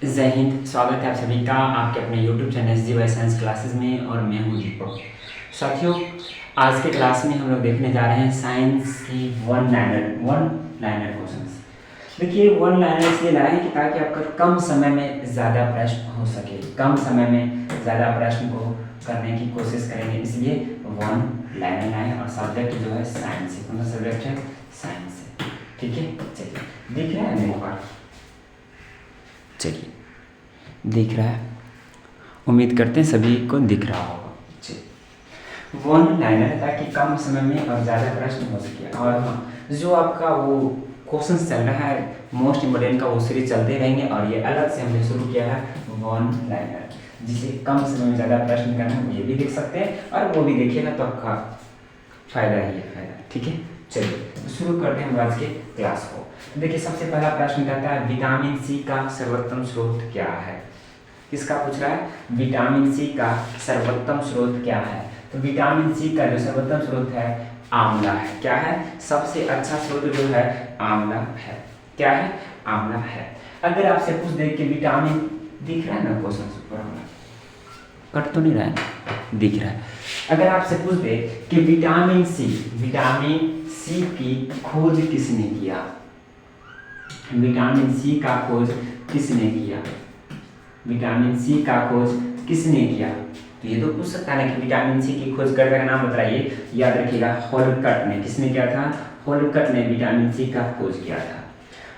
जय हिंद। स्वागत है आप सभी का आपके अपने YouTube channel SGY science classes में और मैं हूँ दीपक। साथियों, आज के क्लास में हम लोग देखने जा रहे हैं साइंस की वन लाइनर क्वेश्चंस। देखिए, वन लाइनर इसलिए लाए हैं कि ताकि आपका कम समय में ज़्यादा प्रश्न हो सके, कम समय में ज़्यादा प्रश्न को करने की कोशिश करेंगे, इसलिए वन लाइनर लाए हैं। और सब्जेक्ट जो है साइंस है। कौन सा सब्जेक्ट है? साइंस है। ठीक है, चलिए दिख रहा है मेरे पास? चलिए, दिख रहा है, उम्मीद करते हैं सभी को दिख रहा होगा। वन लाइनर है ताकि कम समय में और ज़्यादा प्रश्न हो सके। और हाँ, जो आपका वो क्वेश्चन चल रहा है मोस्ट इम्पोर्टेंट का, वो सीरीज चलते रहेंगे। और ये अलग से हमने शुरू किया है वन लाइनर, जिसे कम समय में ज़्यादा प्रश्न करना है, ये भी देख सकते हैं और वो भी देखिएगा तो आपका फायदा ही है, फायदा। ठीक है, चलिए तो शुरू करते हैं आज के क्लास को। देखिए, सबसे पहला प्रश्न कहता है विटामिन सी का सर्वोत्तम स्रोत क्या है? किसका पूछ रहा है? विटामिन सी का सर्वोत्तम स्रोत क्या है? तो विटामिन सी का जो सर्वोत्तम स्रोत है आंवला है। क्या है? सबसे अच्छा स्रोत जो है आंवला है। क्या है? आंवला है। अगर आपसे पूछ दे कि विटामिन, दिख रहा है ना क्वेश्चन ऊपर वाला, कट तो नहीं रहा है, दिख रहा है। अगर आपसे पूछ दे कि विटामिन सी की खोज किसने किया? विटामिन सी का खोज किसने किया? विटामिन सी का खोज किसने किया? तो ये तो पूछ सकता है ना कि विटामिन सी की खोजकर्ता का नाम बताइए। याद रखिएगा, होलकट ने। किसने किया था? होलकट ने विटामिन सी का खोज किया था।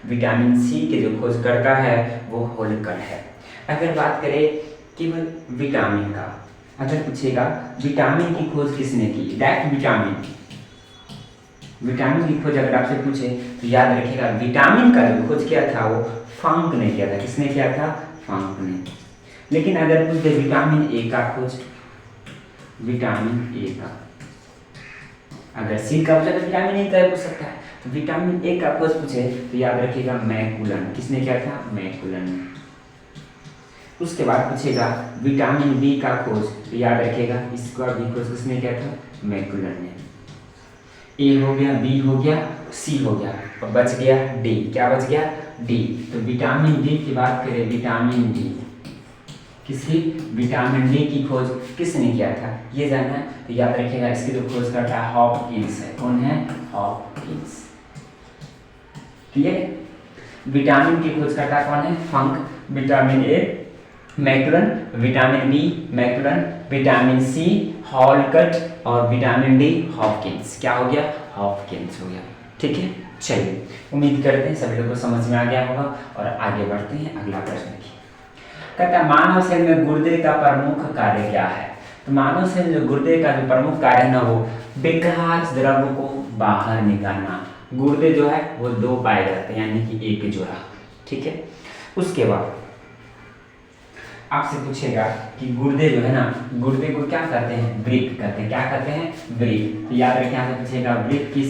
विटामिन सी के जो खोजकर्ता है वो होलकट है। अगर बात करें केवल विटामिन का, अगर पूछेगा विटामिन की खोज किसने की, डायरेक्ट विटामिन की खोज अगर आपसे पूछे तो याद रखिएगा विटामिन का जो खोज किया था वो फंक ने किया था। किसने किया था? फंक ने। लेकिन अगर पूछ दे विटामिन ए का खोज, विटामिन ए का, अगर सी का पूछा तो विटामिन ए का पूछ सकता है। तो विटामिन ए का खोज पूछे तो याद रखिएगा मैकुलन। किसने किया था? मैकुलन ने। उसके बाद पूछेगा विटामिन बी का खोज, तो याद रखिएगा इसका भी खोज किसने किया था? मैकुलन ने। ए हो गया, बी हो गया, सी हो गया, और बच गया डी। क्या बच गया? डी। तो विटामिन डी की बात करें, विटामिन डी किसकी? विटामिन डी की खोज किसने किया था, ये जानना है। तो याद रखिएगा इसकी जो खोज करता है हॉपकिंस है। कौन है? हॉपकिंस। क्लियर? विटामिन की खोज करता कौन है? Funk. Vitamin A McCollum, vitamin B McCollum, vitamin C हॉलकट और विटामिन डी हॉपकिंस। क्या हो गया? हॉपकिंस हो गया। ठीक है, चलिए उम्मीद करते हैं सभी लोगों को समझ में आ गया होगा और आगे बढ़ते हैं अगला प्रश्न की। कहता है मानव शरीर में गुर्दे का प्रमुख कार्य क्या है? तो मानव शरीर में गुर्दे का जो प्रमुख कार्य है ना, वो विकास द्रव्य को बाहर निकालना। गुर्दे जो है वो दो पाए जाते हैं, यानी कि एक जोड़ा। ठीक है, उसके बाद आपसे पूछेगा कि गुर्दे जो है ना, गुर्दे को क्या कहते हैं? वृक्क कहते हैं। क्या कहते हैं? वृक्क। तो याद रखें, यहाँ से पूछेगा वृक्क की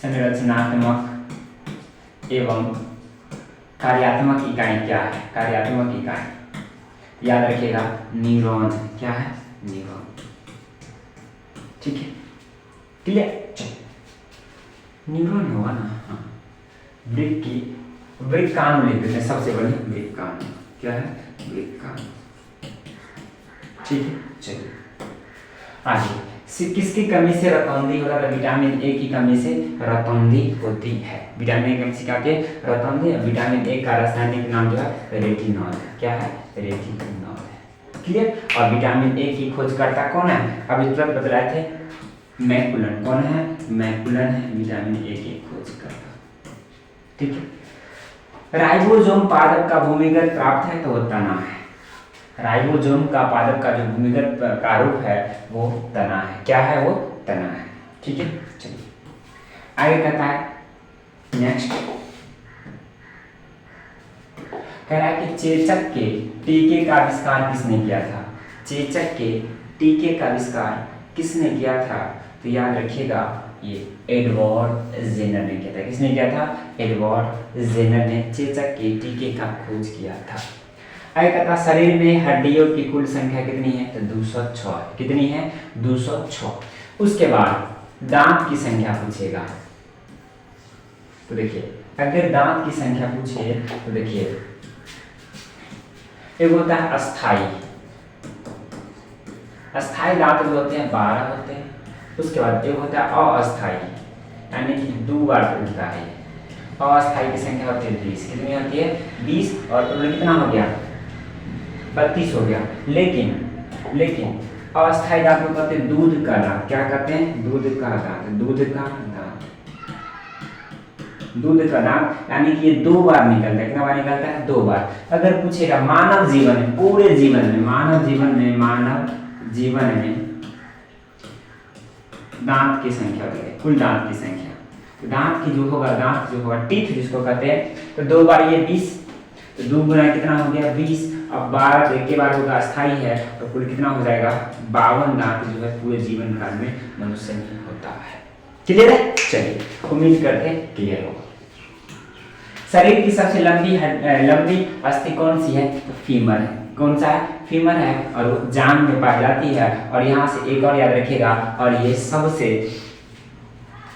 संरचनात्मक एवं कार्यात्मक इकाई क्या है? कार्यात्मक इकाई याद रखिएगा न्यूरॉन। क्या है? न्यूरॉन। ठीक है, क्लियर? चलो, न्यूरॉन होगा ना। हाँ, वृक्क कानून लिख देते हैं, सबसे बड़ी वृक्क कानून। क्या है? वृक्क कानून। ठीक है, चलिए आगे। किसकी कमी से रतौंधी होता है? विटामिन ए की कमी से रतौंधी होती है। विटामिन ए की कमी से क्या के रतौंधी? विटामिन ए का रासायनिक नाम जो है रेटिनॉल। क्या है? रेटिनॉल है। क्लियर? और विटामिन ए की खोजकर्ता कौन है? अभी तुरंत बतलाए थे, मैकुलन। कौन है? मैकुलन है विटामिन ए की खोजकर्ता। ठीक है, राइबोसोम पादप का भूमिगत प्राप्त है तो वो तना है। राइबोसोम का पादप का जो भूमिगत प्रारूप है वो तना है। क्या है? वो तना है। ठीक है, चलिए आगे कहता है नेक्स्ट, कह रहा है कि चेचक के टीके का आविष्कार किसने किया था? चेचक के टीके का आविष्कार किसने किया था? तो याद रखिएगा ये एडवर्ड जेनर ने किया था। किसने किया था? एडवर्ड जेनर ने चेचक के टीके का खोज किया था। आगे कहता शरीर में हड्डियों की कुल संख्या कितनी है? तो 206। कितनी है? 206। उसके बाद दांत की संख्या पूछेगा। तो देखिए अगर दांत की संख्या पूछे तो देखिए, एक होता है अस्थाई, अस्थाई दांत जो होते हैं 12 होते हैं। उसके बाद एक होता है अस्थाई, यानी कि 2 बार टूटता है। अस्थाई की संख्या होती है 20, कितनी होती है 20, और टोटल कितना हो गया 32 हो गया। लेकिन अस्थाई दांत को कहते हैं दूध का दांत। क्या कहते हैं? दूध का दांत, दूध का दांत, दूध का दांत, यानी कि ये 2 बार निकलता है। कितना बार निकलता है? 2 बार। अगर पूछेगा मानव जीवन में, पूरे जीवन में, मानव जीवन में दांत की संख्या होती है, कुल दांत की संख्या, तो दांत की जो होगा टीथ जिसको कहते हैं, तो 2 बार ये 20, तो 2 गुना कितना हो गया 20। अब 12 तो एक बार होगा, अस्थाई है, तो कुल कितना हो जाएगा 52 दांत जो है पूरे जीवन काल में मनुष्य में होता है। क्लियर है? चलिए, उम्मीद करते हैं क्लियर होगा। शरीर की सबसे लंबी अस्थि कौन सी है? तो फीमर है। कौन सा है? फीमर है, और वो जांघ में पाई जाती है। और यहाँ से एक और याद रखिएगा, और ये सबसे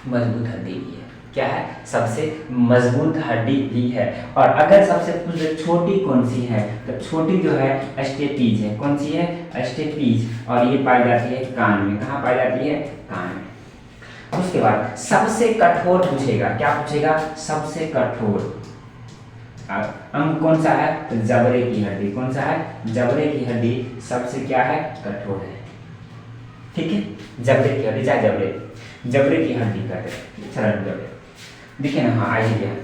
मजबूत हड्डी भी है। क्या है? सबसे मजबूत हड्डी भी है। और अगर सबसे छोटी कौन सी है, तो छोटी जो है स्टेपीज है। कौन सी है? स्टेपीज, और ये पाई जाती है कान में। कहाँ पाई जाती है? कान में। उसके बाद सबसे कठोर पूछेगा। क्या पूछेगा? सबसे कठोर अंग कौन सा है? तो जबड़े की हड्डी। कौन सा है? जबड़े की हड्डी सबसे क्या है? कठोर है। ठीक है, जबड़े की हड्डी, चाहे जबड़े की हड्डी कहते हैं, सरल जबड़े। देखिए ना, हाँ आई गया।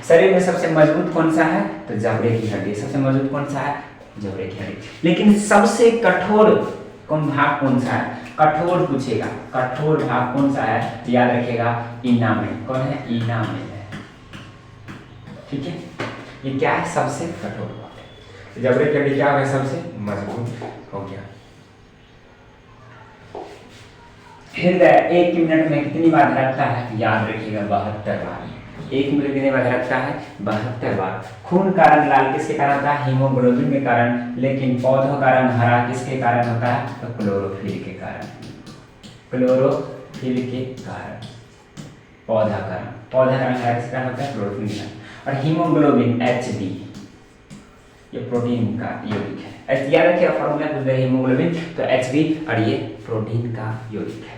शरीर में सबसे मजबूत कौन सा है? तो जबड़े की हड्डी। सबसे मजबूत कौन सा है? जबड़े की हड्डी। लेकिन सबसे कठोर भाग कौन सा है? कठोर पूछेगा, कठोर भाग कौन सा है? याद रखिएगा, इनामेल। कौन है? इनामेल है। ठीक है, ये क्या है? सबसे कठोर भाग है। जबड़े की हड्डी क्या हो गया? सबसे मजबूत हो गया। हृदय 1 मिनट में कितनी बार धड़कता है? याद रखिएगा 72 बार। 1 मिनट कितनी बार धड़कता है? 72 बार। खून का रंग लाल किसके कारण होता है? हीमोग्लोबिन के कारण। लेकिन पौधों का रंग हरा किसके कारण होता है? तो क्लोरोफिल के कारण। क्लोरोफिल के कारण पौधा का रंग हरा किसके कारण होता है? क्लोरोफिल के कारण। और हीमोग्लोबिन Hb, ये प्रोटीन का यौगिक है। याद रखिए फॉर्मूला पूछ रहे हीमोग्लोबिन, तो Hb, और ये प्रोटीन का यौगिक है।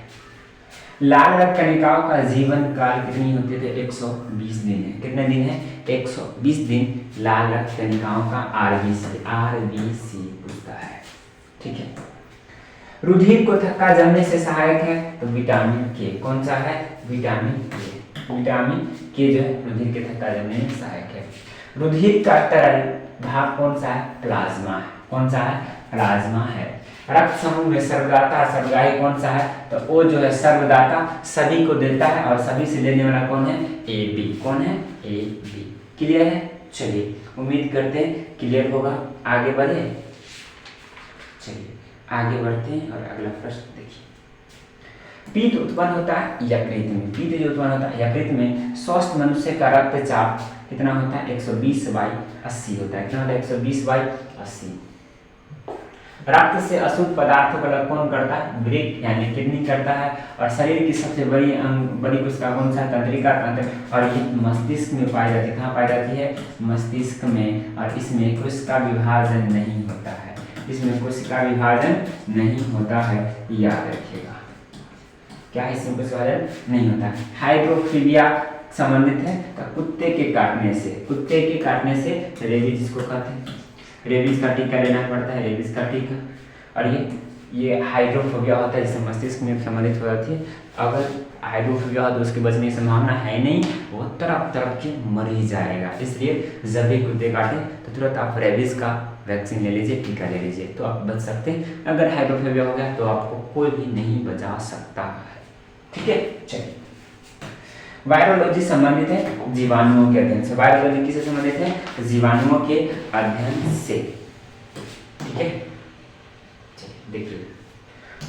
लाल रक्त कणिकाओं का जीवन काल कितनी होती है? तो 120 दिन है। कितने दिन है? 120 दिन लाल रक्त कणिकाओं का RBC पूछता है। ठीक है, रुधिर को थक्का जमने से सहायक है, तो विटामिन के। कौन सा है? विटामिन के। विटामिन के जो है रुधिर के थक्का जमने में सहायक है। रुधिर का तरल भाग कौन सा है? प्लाज्मा है। कौन सा है? प्लाज्मा है। रक्त समूह में सर्वदाता सर्वग्राही कौन सा है? तो वो जो है सर्वदाता सभी को देता है, और सभी से लेने वाला कौन है? AB। कौन है? AB। क्लियर है? चलिए, उम्मीद करते हैं क्लियर होगा। आगे बढ़े, चलिए आगे बढ़ते हैं और अगला प्रश्न देखिए। पित्त उत्पन्न होता है यकृत में। पित्त जो उत्पन्न होता है यकृत में, स्वस्थ मनुष्य का रक्तचाप कितना होता है? 120/80 होता है। कितना होता है? 120/80। रक्त से अशुद्ध पदार्थों का अलग कौन करता है? वृक्क यानी किडनी करता है। और शरीर की सबसे बड़ी कोशिका कौन सा? तंत्रिका तंत्र, और ये मस्तिष्क में पाई जाती है। कहाँ पाई जाती है? मस्तिष्क में। और इसमें कोशिका विभाजन नहीं होता है। इसमें कोशिका विभाजन नहीं होता है, याद रखिएगा। क्या इसमें कोशिका विभाजन नहीं होता है? हाइड्रोफीलिया संबंधित है तो कुत्ते के काटने से रेबीज जिसको कहते हैं, रेबीज का टीका लेना पड़ता है, रेबीज का टीका। और ये हाइड्रोफोबिया होता है जिससे मस्तिष्क में संबंधित हो जाती है। अगर हाइड्रोफोबिया हो तो उसके बचने की संभावना है नहीं, वो तरफ के मर ही जाएगा। इसलिए जब भी कुत्ते काटे तो तुरंत आप रेबीज का वैक्सीन ले लीजिए, टीका ले लीजिए, तो आप बच सकते हैं। अगर हाइड्रोफोबिया हो गया तो आपको कोई भी नहीं बचा सकता है। ठीक है, चलिए। वायरोलॉजी संबंधित है जीवाणुओं के अध्ययन से। वायरोलॉजी किससे संबंधित है? जीवाणुओं के अध्ययन से। ठीक है, देखिए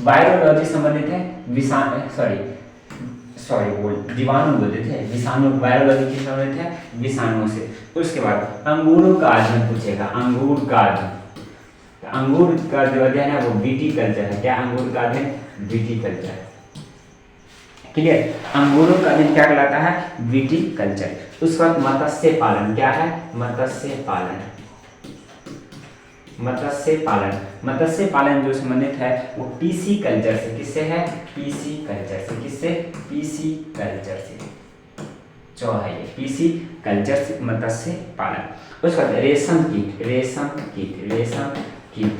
वायरोलॉजी संबंधित है जीवाणु बोलते थे, विषाणु। वायरोलॉजी किससे संबंधित है? विषाणुओं से। उसके बाद अंगूरों का अध्ययन पूछेगा। अंगूर का अध्ययन, अंगूर का जो अध्ययन है वो विटीकल्चर है। क्या अंगूर का अध्ययन? विटीकल्चर। क्लियर। अंगूरों का दिन क्या कहलाता है? विटिकल्चर। उसके बाद मत्स्य पालन, क्या है? मत्स्य पालन। मत्स्य पालन, मत्स्य पालन जो संबंधित है वो पीसी कल्चर से, किससे है? पीसी कल्चर से। किससे? पीसी कल्चर से। जो है ये पीसी कल्चर से मत्स्य पालन। उसके बाद रेशम कीट, रेशम कीट, रेशम कीट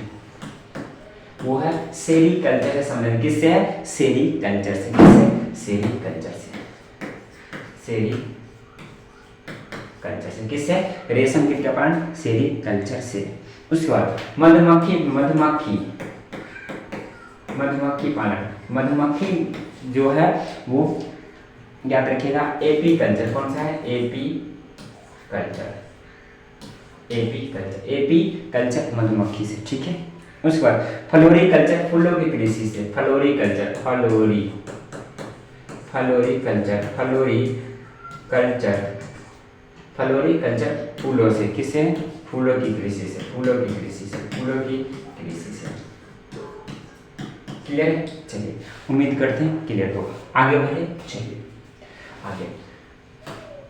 वो है सेरीकल्चर से संबंधित। किससे है? सेरीकल्चर से। किससे? सेरीकल्चर से। सेरीकल्चर से। किससे? रेशम कीट का पालन सेरीकल्चर से। उसके बाद मधुमक्खी, मधुमक्खी, मधुमक्खी पालन। मधुमक्खी जो है वो याद रखिएगा एपी कल्चर। कौन सा है? AP culture. AP culture, AP culture मधुमक्खी से, ठीक है। उसके बाद फ्लोरी कल्चर, फूलों की कृषि से। Floriculture, flori, floriculture, floriculture, floriculture फूलों से। किससे? फूलों की कृषि से। फूलों की कृषि से, फूलों की कृषि से। क्लियर है? चलिए उम्मीद करते हैं क्लियर होगा। आगे बढ़े, चलिए आगे।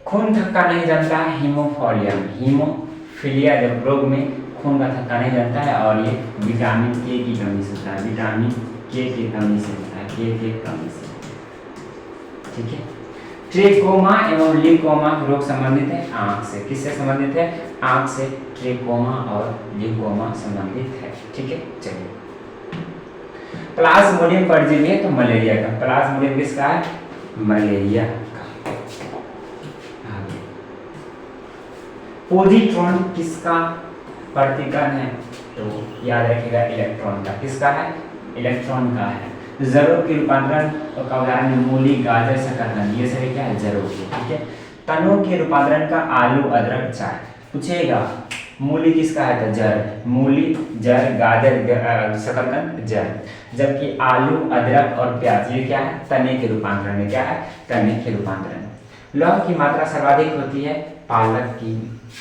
खून थक्का नहीं जानता है हीमोफीलिया में। हीमोफीलिया जब रोग में खून का थक्का नहीं जानता है और ये विटामिन के की कमी से होता है। विटामिन के की कमी से होता है। के की कमी से, ठीक है। ट्रेकोमा एवं ल्यूकोमा रोग संबंधित है आंख से। किससे संबंधित है? आंख से। ट्रेकोमा और ल्यूकोमा संबंधित है, ठीक है। चलिए प्लाज्मोडियम परजीवी है तो मलेरिया का। प्लाज्मोडियम किसका है? मलेरिया का। पॉजिट्रॉन किसका प्रतिकरण है? तो याद रखिएगा इलेक्ट्रॉन का। किसका है? इलेक्ट्रॉन का है। जरों के रूपांतरण का उदाहरण मूली, गाजर, शकरकंद, ये सभी क्या है? जरों के, ठीक है। तनों के रूपांतरण का आलू, अदरक, चाय। पूछेगा मूली किसका है? तो जर। मूली जर, गाजर शकरकंद जर। जबकि आलू, अदरक और प्याज ये क्या है? तने के रूपांतरण में। क्या है? तने के रूपांतरण। लौह की मात्रा सर्वाधिक होती है पालक की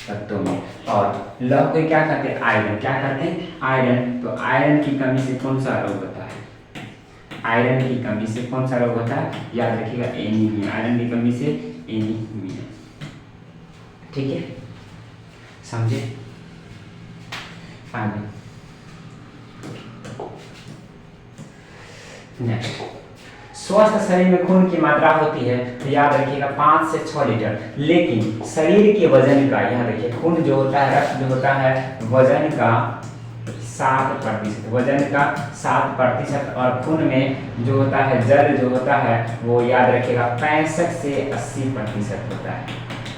पत्तों में। और लौह को क्या कहते हैं? आयरन। क्या कहते हैं? आयरन। तो आयरन की कमी से कौन सा रोग होता है? आयरन की कमी से कौन सा रोग होता है? याद रखिएगा एनीमिया। आयरन की कमी से एनीमिया, ठीक है, समझे। आगे नेक्स्ट, स्वस्थ शरीर में खून की मात्रा होती है तो याद रखिएगा 5 से 6 लीटर। लेकिन शरीर के वजन का, यहाँ देखिए खून जो होता है, रक्त जो होता है, वजन का 7%, वजन का 7%। और खून में जो होता है जल जो होता है वो याद रखिएगा 65 से 80% होता है।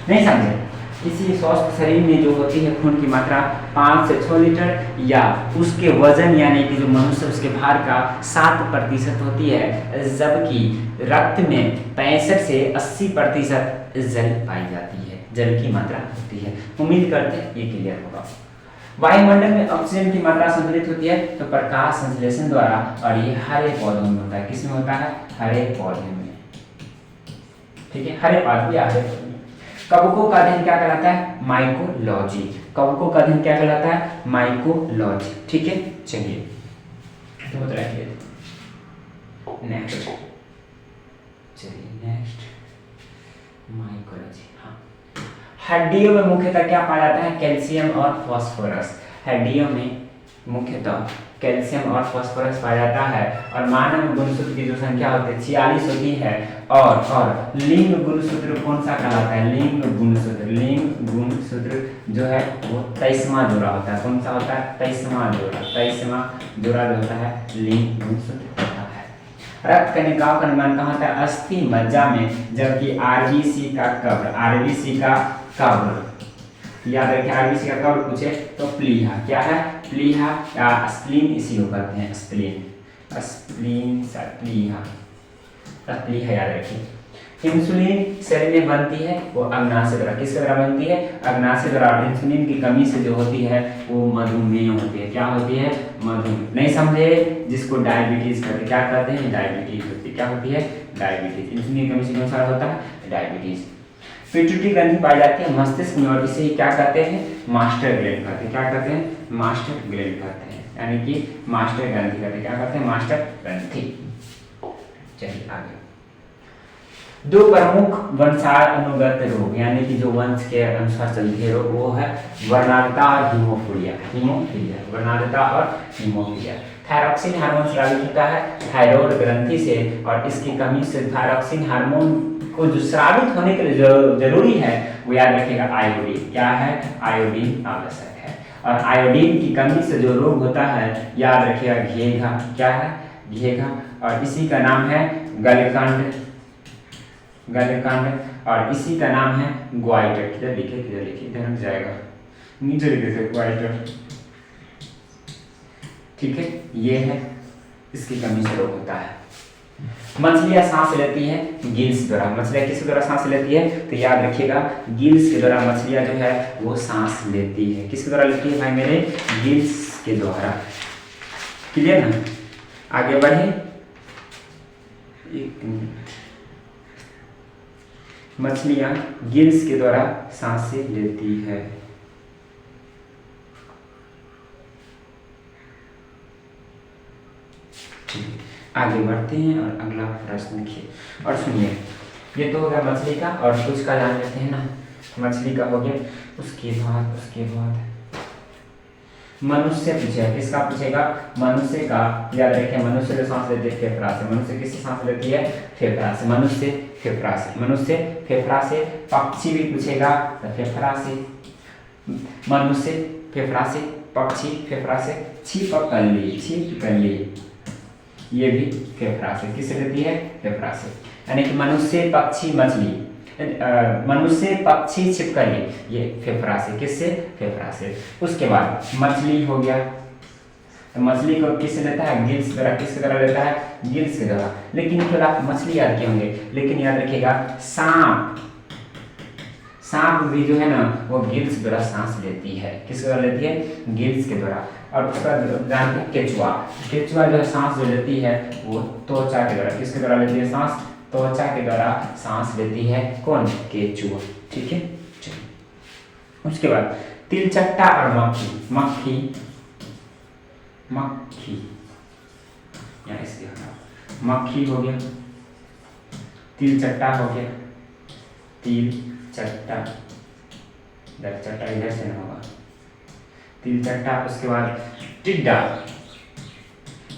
नहीं समझे? किसी स्वस्थ शरीर में जो होती है खून की मात्रा 5 से 6 लीटर या उसके वजन यानी कि जो मनुष्य उसके भार का 7% होती है, जबकि रक्त में 65 से 80% जल पाई जाती है, जल की मात्रा होती है। उम्मीद करते हैं ये क्लियर होगा। वायुमंडल में ऑक्सीजन की मात्रा संतुलित होती है तो प्रकाश संश्लेषण द्वारा, और ये हरे पौधों में होता है। किसमें होता है? हरे पौधे में, ठीक है, हरे पौधे या हरे पौधे। कवकों का अध्ययन क्या कहलाता है? माइकोलॉजी। कवकों का अध्ययन क्या कहलाता है? माइकोलॉजी, ठीक है। चलिए तो रखिए नेक्स्ट, चलिए नेक्स्ट माइकोलॉजी। हाँ, हड्डियों में मुख्यतः क्या पाया जाता है? कैल्शियम और फास्फोरस। हड्डियों में मुख्यतः कैल्शियम और फास्फोरस पाया जाता है। और मानव गुणसूत्र की जो संख्या होती है 46 होती है। और लिंग गुणसूत्र कौन सा कहलाता है? लिंग गुणसूत्र। लिंग गुणसूत्र जो है वो 23वां जोड़ा होता है। कौन सा होता है? 23वां जोड़ा। 23वां जोड़ा जो होता है लिंग गुणसूत्र होता है। रक्त कणिकाओं का निर्माण कहाँ होता है? अस्थि मज्जा में। जबकि आरबीसी का कब्र, आरबीसी का कब्र याद रखें, आरबीसी का कब्र पूछे तो प्लीहा। क्या है? प्लीहा या स्प्लीन इसी को कहते हैं। स्प्लीन, स्प्लीन प्लीहा, प्लीहा याद रखिए। इंसुलिन शरीर में बनती है वो अग्नाशय द्वारा। किसके द्वारा बनती है? अग्नाशय द्वारा। इंसुलिन की कमी से जो होती है वो मधुमेह होती है। क्या होती है? मधुमेह। नहीं समझे? जिसको डायबिटीज कहते हैं। क्या कहते हैं? डायबिटीज होती है। क्या होती है? डायबिटीज। इंसुलिन की कमी से कौन सा होता है? डायबिटीज। पिट्यूटरी ग्रंथि पाई जाती है मस्तिष्क में और इसे क्या कहते हैं? मास्टर ग्लैंड कहते हैं। क्या कहते हैं? मास्टर ग्लैंड कहते हैं, यानी कि मास्टर ग्रंथि कहते हैं। क्या कहते हैं? मास्टर ग्रंथि। चलिए आगे। दो प्रमुख वंशानुगत रोग यानी कि जो वंश के अनुसार चलते हैं रोग वो है वर्णांधता और हीमोफीलिया। वर्णांधता और हीमोफीलिया। थायरॉक्सिन हार्मोन स्रावित होता है थायराइड ग्रंथि से और इसकी कमी से थायरॉक्सिन हार्मोन को जो स्रावित होने के लिए जो जरूरी है वो याद रखिएगा आयोडीन। क्या है? आयोडीन आवश्यक है। और आयोडीन की कमी से जो रोग होता है याद रखिएगा घेघा। क्या है? घेघा। और इसी का नाम है गलकंड और इसी का नाम है ग्वाइटर। किधर लिखे इधर हट जाएगा, नीचे लिखे ग्वाइटर। ठीक है, ये है इसकी कमी से रोग होता है। मछलियां सांस लेती है गिल्स द्वारा। मछलियां किस द्वारा सांस लेती है? तो याद रखिएगा गिल्स के द्वारा मछलियां जो है वो सांस लेती है। किसके द्वारा लेती है भाई मेरे? गिल्स के द्वारा। क्लियर ना? आगे बढ़े। एक मिनट। मछलियां गिल्स के द्वारा सांसें लेती है। आगे बढ़ते हैं और अगला प्रश्न लिखिए और सुनिए। ये तो हो गया मछली का और कुछ का जान लेते हैं ना। मछली का हो गया। उसके बाद मनुष्य पूछेगा। किसका पूछेगा? मनुष्य का। याद रखें मनुष्य जो सांस लेते हैं फेफड़ा से। मनुष्य किससे सांस लेती है? फेफड़ा से। मनुष्य फेफड़ा से। पक्षी भी पूछेगा तो फेफड़ा से। मनुष्य फेफड़ा से, पक्षी फेफड़ा से, छिपकली ये भी फेफड़ा से। किससे लेती है? फेफड़ा से। यानी कि मनुष्य, पक्षी, मछली, मनुष्य, पक्षी, छिपकली ये फेफड़ा से। किससे? फेफड़ा से। उसके बाद मछली हो गया। तो मछली को किससे लेता है? गिल्स द्वारा। किसके द्वारा लेता है? गिल्स के द्वारा। लेकिन फिर आप मछली याद किए होंगे, लेकिन याद रखिएगा सांप भी जो है ना वो गिल्स द्वारा सांस लेती है। किसके द्वारा लेती है? गिल्स के द्वारा। और उसका जानते हैं केचुआ जो है सांस जो लेती है वो त्वचा के द्वारा। किसके द्वारा लेती है सांस? त्वचा के द्वारा सांस लेती है। कौन? केचुआ। ठीक है, चलिए। उसके बाद तिलचट्टा और मक्खी या इसके मक्खी हो गया, तिलचट्टा हो गया, तिलचट्टा इधर से होगा तिलचट्टा। उसके बाद टिड्डा,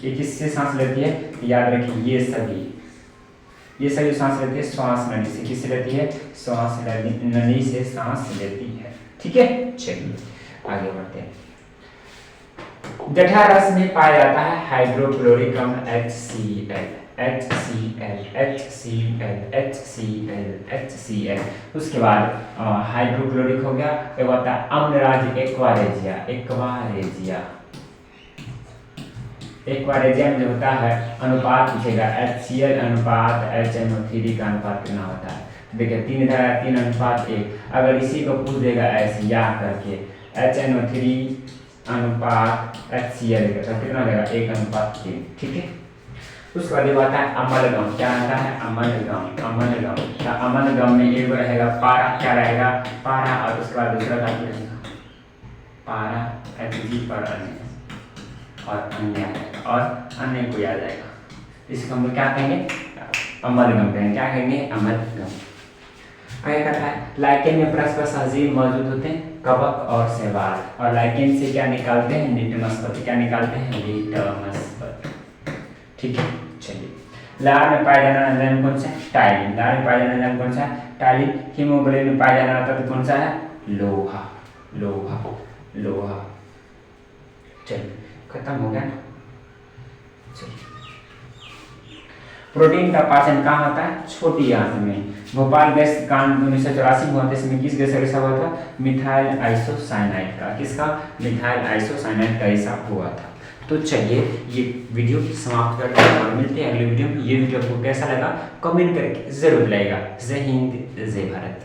ये किससे सांस लेती है? याद रखिए ये सभी सांस लेती है श्वास नली से। किससे लेती है? श्वास नली से सांस लेती है। ठीक है, चलिए आगे बढ़ते हैं। जठरारस में पाया जाता है हाइड्रोक्लोरिक अम्ल HCl। उसके बाद हाइड्रोक्लोरिक हो गया। एक होता है अम्लराज एक्वारेजिया में जो होता है अनुपात पूछेगा HCl अनुपात HNO3 का अनुपात कितना होता है? देखिए 3:3:1। अगर इसी को पूछ देगा ऐसे या करके HNO3 अनुपात HCl का कितना हो जाएगा? 1:3। ठीक है। उसके बाद ये आता है अमलगम। क्या आता है? अमलगम में एक रहेगा पारा। क्या रहेगा? पारा। और उसके बाद दूसरा का रहेगा पारा HG पर अन्य और अन्य को याद आएगा। इसको हम क्या कहेंगे? अमलगम कहेंगे। क्या कहेंगे? अमलगम। आगे कहता है लाइकेन में परस्पर सहजीव मौजूद होते हैं कवक और शैवाल। और लाइकेन से क्या निकालते हैं? लिटमस पत्र। क्या निकालते हैं? लिटमस पत्र। ठीक है, चलिए। लार में पाया जाना एंजाइम कौन सा है? टाइलिन। लार में पाया जाना एंजाइम कौन सा है? टाइलिन। हीमोग्लोबिन में पाया जाना तत्व कौन सा है? लोहा। चलिए खत्म हो गया ना। चलिए प्रोटीन का पाचन कहाँ होता है? छोटी आंत में। भोपाल गैस कांड 1984 में हुआ था। इसमें किस गैस का रिसाव हुआ था? मिथाइल आइसोसाइनाइड का। किसका? मिथाइल आइसोसाइनाइड का रिसाव हुआ था। तो चलिए ये वीडियो समाप्त करते हैं और मिलते हैं अगले वीडियो में। ये वीडियो आपको कैसा लगा कमेंट करके जरूर बताइएगा। जय हिंद, जय भारत।